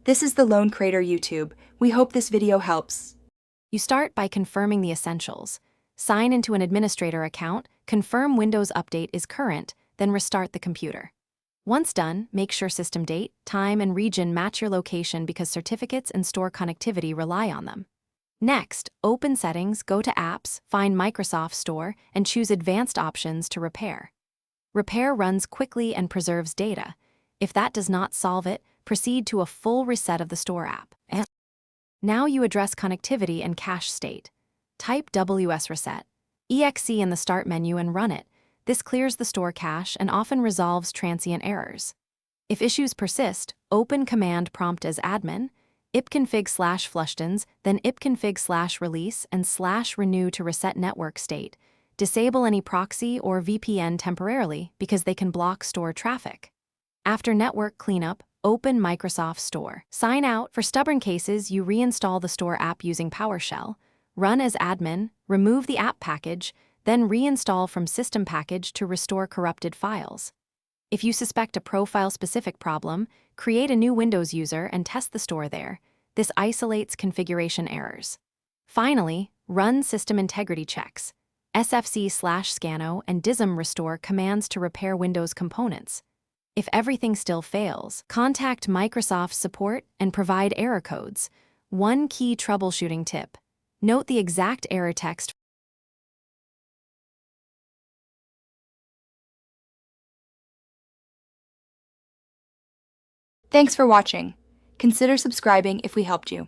This is the Lone Crater YouTube. We hope this video helps. You start by confirming the essentials. Sign into an administrator account, confirm Windows Update is current, then restart the computer. Once done, make sure system date, time, and region match your location because certificates and store connectivity rely on them. Next, open Settings, go to Apps, find Microsoft Store, and choose Advanced Options to repair. Repair runs quickly and preserves data. If that does not solve it, proceed to a full reset of the store app. Now you address connectivity and cache state. Type WS Reset, EXE in the Start menu and run it. This clears the store cache and often resolves transient errors. If issues persist, open command prompt as admin, ipconfig/flushtons, then ipconfig/release and /renew to reset network state. Disable any proxy or VPN temporarily because they can block store traffic. After network cleanup, open Microsoft Store. Sign out. For stubborn cases, you reinstall the Store app using PowerShell, run as admin, remove the app package, then reinstall from System Package to restore corrupted files. If you suspect a profile-specific problem, create a new Windows user and test the store there. This isolates configuration errors. Finally, run system integrity checks. sfc/scano and dism restore commands to repair Windows components. If everything still fails, contact Microsoft Support and provide error codes. One key troubleshooting tip: note the exact error text. Thanks for watching. Consider subscribing if we helped you.